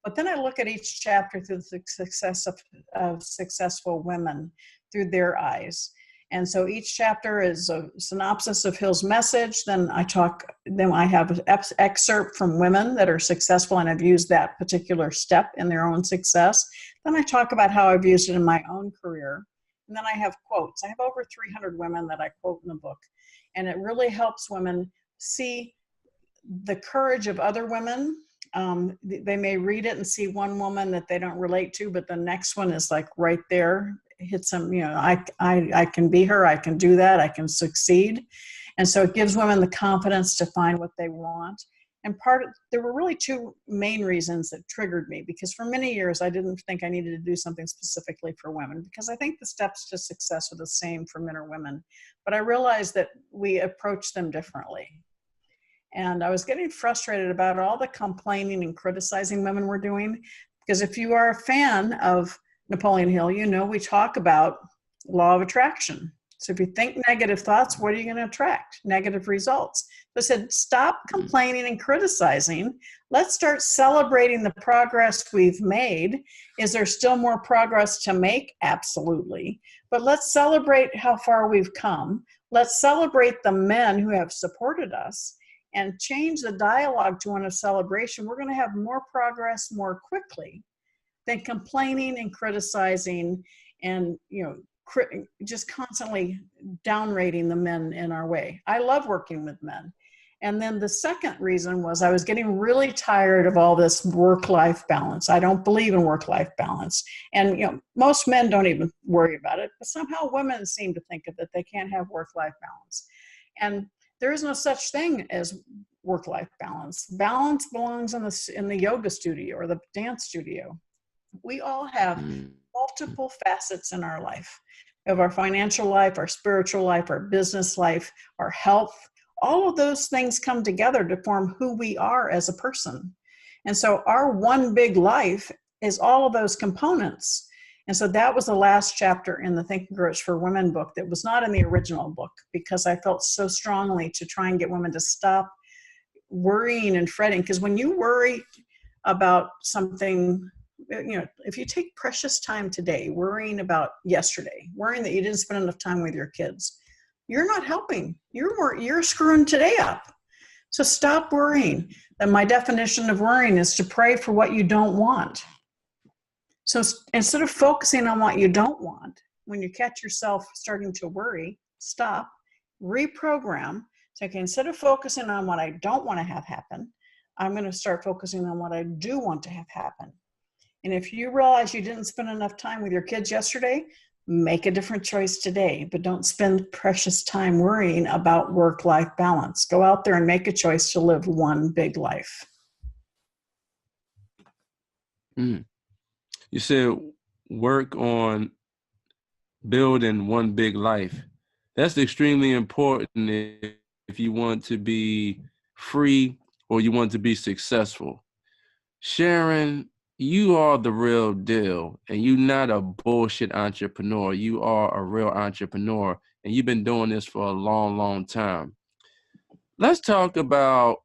But then I look at each chapter through the success of successful women through their eyes. And so each chapter is a synopsis of Hill's message. Then I have an excerpt from women that are successful and have used that particular step in their own success. Then I talk about how I've used it in my own career. And then I have quotes. I have over 300 women that I quote in the book. And it really helps women see the courage of other women. They may read it and see one woman that they don't relate to, but the next one is like right there. Hits them, I can be her, I can do that, I can succeed. And so it gives women the confidence to find what they want. And there were really two main reasons that triggered me, because for many years I didn't think I needed to do something specifically for women, because I think the steps to success are the same for men or women. But I realized that we approach them differently. And I was getting frustrated about all the complaining and criticizing women were doing, because if you are a fan of Napoleon Hill, we talk about law of attraction. So if you think negative thoughts, what are you going to attract? Negative results. So I said, stop complaining and criticizing. Let's start celebrating the progress we've made. Is there still more progress to make? Absolutely. But let's celebrate how far we've come. Let's celebrate the men who have supported us and change the dialogue to one of celebration. We're going to have more progress more quickly than complaining and criticizing and, just constantly downrating the men in our way. I love working with men. And then the second reason was I was getting really tired of all this work-life balance. I don't believe in work-life balance. And, most men don't even worry about it, but somehow women seem to think of it. They can't have work-life balance. And there is no such thing as work-life balance. Balance belongs in the yoga studio or the dance studio. We all have multiple facets in our life, of our financial life, our spiritual life, our business life, our health. All of those things come together to form who we are as a person. And so our one big life is all of those components. And so that was the last chapter in the Think and Grow Rich for Women book that was not in the original book, because I felt so strongly to try and get women to stop worrying and fretting. Because when you worry about something, if you take precious time today worrying about yesterday, worrying that you didn't spend enough time with your kids, you're not helping. You're screwing today up. So stop worrying. And my definition of worrying is to pray for what you don't want. So instead of focusing on what you don't want, when you catch yourself starting to worry, stop, reprogram. So instead of focusing on what I don't want to have happen, I'm going to start focusing on what I do want to have happen. And if you realize you didn't spend enough time with your kids yesterday, make a different choice today, but don't spend precious time worrying about work-life balance. Go out there and make a choice to live one big life. You said work on building one big life. That's extremely important if you want to be free or you want to be successful. Sharon, you are the real deal, and you're not a bullshit entrepreneur. You are a real entrepreneur, and you've been doing this for a long, long time. Let's talk about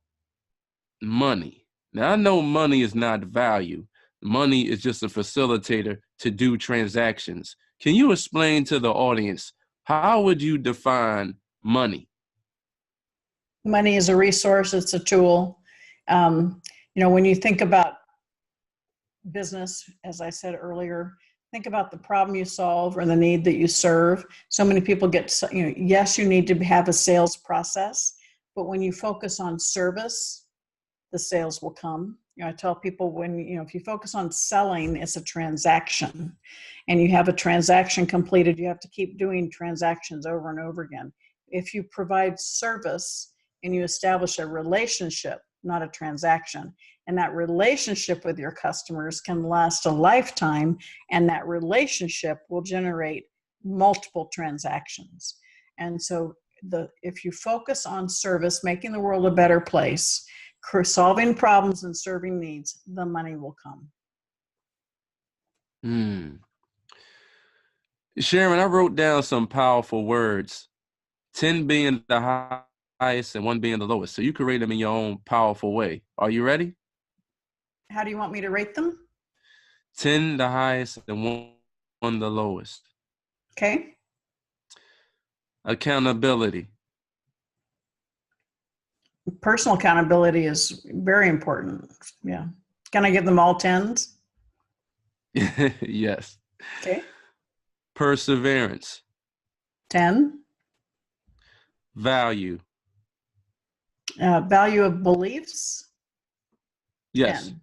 money. Now, I know money is not value. Money is just a facilitator to do transactions. Can you explain to the audience, how would you define money? Money is a resource. It's a tool. When you think about business, as I said earlier, think about the problem you solve or the need that you serve. So many people yes, you need to have a sales process, but when you focus on service, the sales will come. I tell people if you focus on selling, it's a transaction, and you have a transaction completed, you have to keep doing transactions over and over again. If you provide service and you establish a relationship, not a transaction, and that relationship with your customers can last a lifetime, and that relationship will generate multiple transactions. And so if you focus on service, making the world a better place, solving problems and serving needs, the money will come. Sharon, I wrote down some powerful words, 10 being the highest and 1 being the lowest. So you can rate them in your own powerful way. Are you ready? How do you want me to rate them? 10 the highest and 1 the lowest. Okay. Accountability. Personal accountability is very important. Yeah. Can I give them all 10s? Yes. Okay. Perseverance. 10. Value. Value of beliefs? Yes. 10.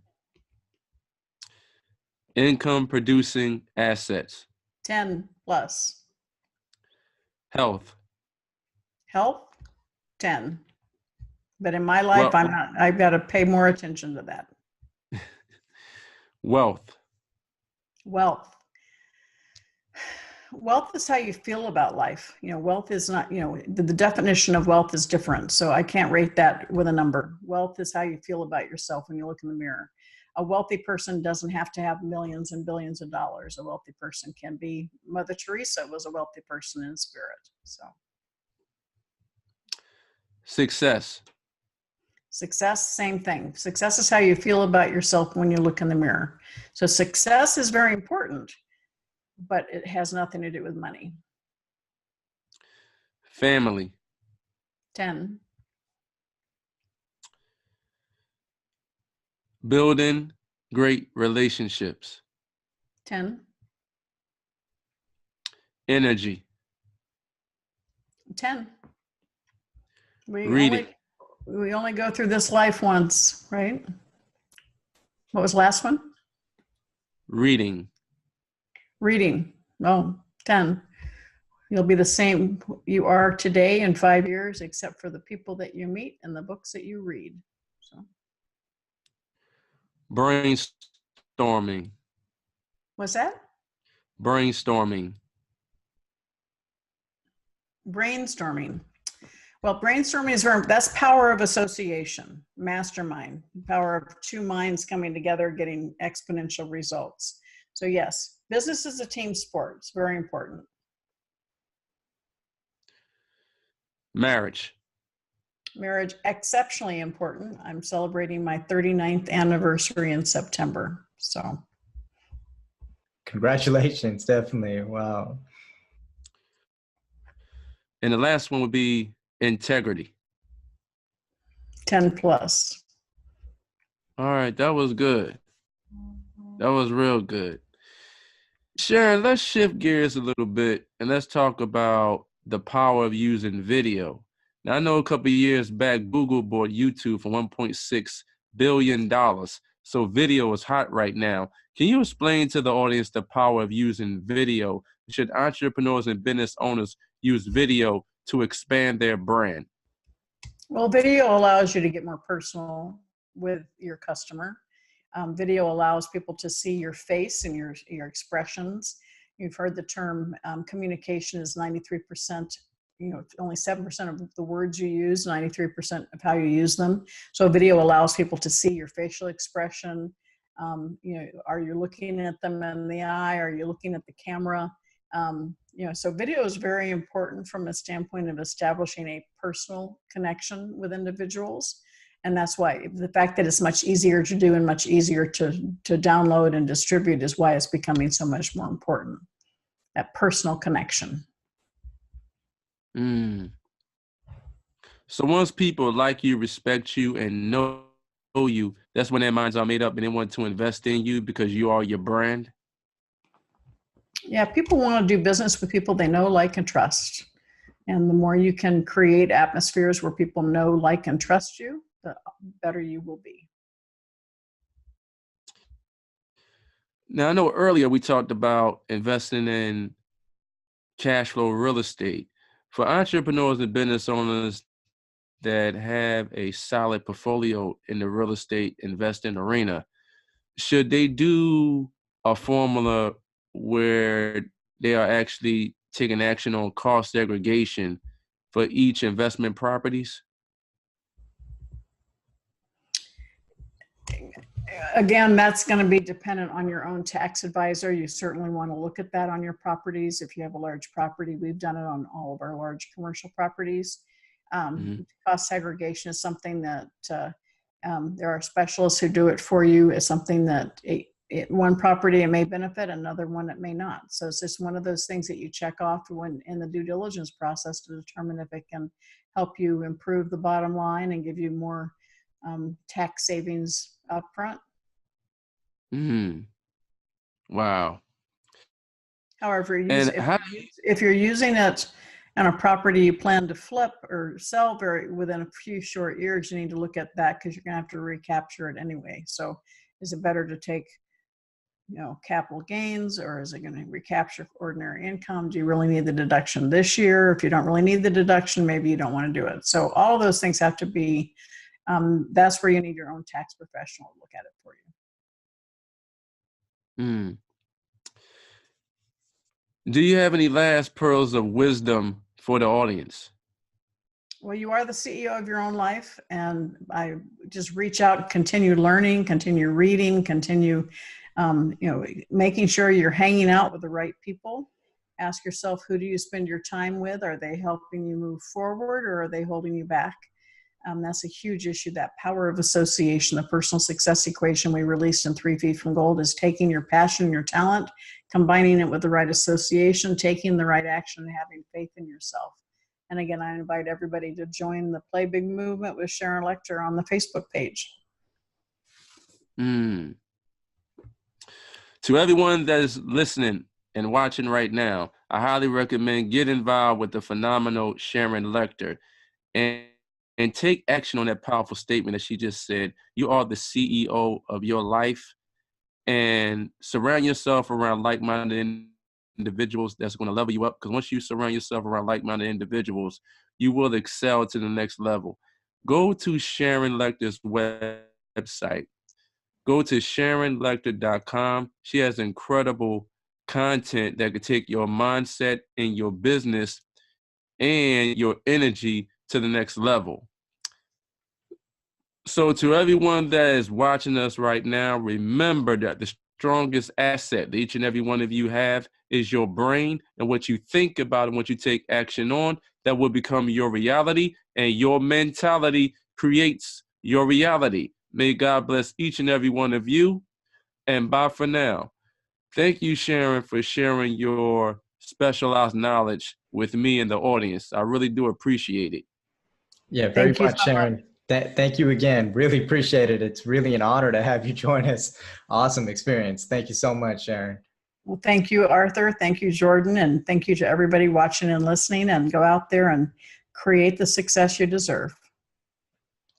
Income producing assets. 10 plus. Health. Health? 10. But in my life, I've got to pay more attention to that. Wealth. Wealth is how you feel about life. Wealth is not, the definition of wealth is different. So I can't rate that with a number. Wealth is how you feel about yourself when you look in the mirror. A wealthy person doesn't have to have millions and billions of dollars. A wealthy person can be, Mother Teresa was a wealthy person in spirit. So. Success. Success, same thing. Success is how you feel about yourself when you look in the mirror. So success is very important, but it has nothing to do with money. Family. 10. Building great relationships. 10. Energy. 10. Reading. We only go through this life once, right? What was the last one? Reading. Reading. Oh, 10. You'll be the same you are today in 5 years, except for the people that you meet and the books that you read. So. Brainstorming. What's that? Brainstorming. Brainstorming. Well, brainstorming that's power of association, mastermind, power of two minds coming together, getting exponential results. So yes, business is a team sport. It's very important. Marriage. Marriage, exceptionally important. I'm celebrating my 39th anniversary in September. So. Congratulations, definitely. Wow. And the last one would be integrity. 10 plus. All right, that was good. That was real good. Sharon, let's shift gears a little bit and let's talk about the power of using video. Now, I know a couple of years back, Google bought YouTube for $1.6 billion. So video is hot right now. Can you explain to the audience the power of using video? Should entrepreneurs and business owners use video to expand their brand? Well, video allows you to get more personal with your customer. Video allows people to see your face and your expressions. You've heard the term communication is 93%, only 7% of the words you use, 93% of how you use them. So video allows people to see your facial expression. Are you looking at them in the eye? Are you looking at the camera? So video is very important from a standpoint of establishing a personal connection with individuals. And that's why the fact that it's much easier to do and much easier to download and distribute is why it's becoming so much more important. That personal connection. So once people like you, respect you, and know you, that's when their minds are made up and they want to invest in you because you are your brand? Yeah, people want to do business with people they know, like, and trust. And the more you can create atmospheres where people know, like, and trust you, the better you will be. Now, I know earlier we talked about investing in cash flow real estate. For entrepreneurs and business owners that have a solid portfolio in the real estate investing arena, should they do a formula where they are actually taking action on cost segregation for each investment properties? Again, that's going to be dependent on your own tax advisor. You certainly want to look at that on your properties. If you have a large property, we've done it on all of our large commercial properties. Cost segregation is something that there are specialists who do it for you. It's something that one property it may benefit, another one it may not. So it's just one of those things that you check off when in the due diligence process to determine if it can help you improve the bottom line and give you more tax savings up front. Wow. However, if you're using it on a property you plan to flip or sell within a few short years, you need to look at that because you're going to have to recapture it anyway. So is it better to take, capital gains, or is it going to recapture ordinary income? Do you really need the deduction this year? If you don't really need the deduction, maybe you don't want to do it. So all those things have to be, that's where you need your own tax professional to look at it for you. Do you have any last pearls of wisdom for the audience? Well, you are the CEO of your own life, and I just reach out, continue learning, continue reading, continue, making sure you're hanging out with the right people. Ask yourself, who do you spend your time with? Are they helping you move forward, or are they holding you back? That's a huge issue. That power of association, the personal success equation we released in 3 Feet from Gold, is taking your passion, your talent, combining it with the right association, taking the right action, and having faith in yourself. And again, I invite everybody to join the Play Big movement with Sharon Lechter on the Facebook page. To everyone that is listening and watching right now, I highly recommend get involved with the phenomenal Sharon Lechter and take action on that powerful statement that she just said. You are the CEO of your life, and surround yourself around like-minded individuals that's going to level you up, because once you surround yourself around like-minded individuals, you will excel to the next level. Go to Sharon Lechter's website. Go to SharonLechter.com. She has incredible content that could take your mindset and your business and your energy to the next level. So to everyone that is watching us right now, remember that the strongest asset that each and every one of you have is your brain, and what you think about and what you take action on, that will become your reality, and your mentality creates your reality. May God bless each and every one of you, and bye for now. Thank you, Sharon, for sharing your specialized knowledge with me and the audience. I really do appreciate it. Yeah, very much, Sharon. Thank you again. Really appreciate it. It's really an honor to have you join us. Awesome experience. Thank you so much, Sharon. Well, thank you, Arthur. Thank you, Jordan. And thank you to everybody watching and listening, and go out there and create the success you deserve.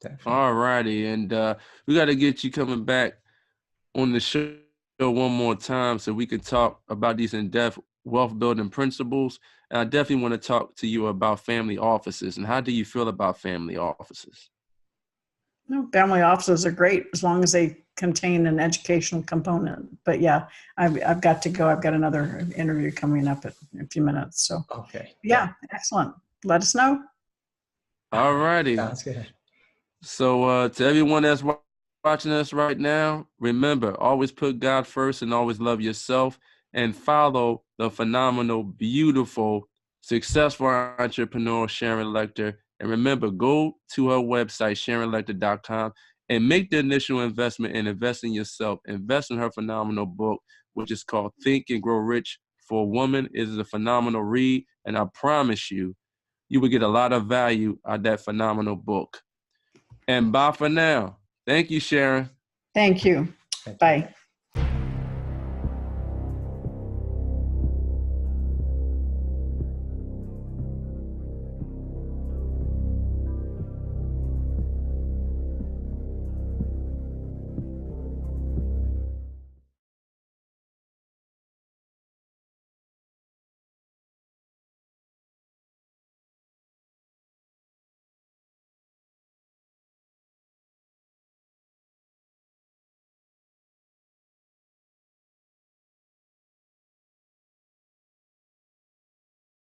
Definitely. All righty. And we got to get you coming back on the show one more time so we can talk about these in-depth wealth building principles. And I definitely want to talk to you about family offices. And how do you feel about family offices? Family offices are great as long as they contain an educational component. But yeah, I've got to go. I've got another interview coming up in a few minutes. So okay. Yeah, excellent. Let us know. All righty. Sounds good. So to everyone that's watching us right now, remember, always put God first and always love yourself, and follow the phenomenal, beautiful, successful entrepreneur Sharon Lechter And remember, go to her website, SharonLecter.com, and make the initial investment and invest in yourself. Invest in her phenomenal book, which is called Think and Grow Rich for a Woman. It is a phenomenal read, and I promise you, you will get a lot of value out of that phenomenal book. And bye for now. Thank you, Sharon. Thank you. Bye.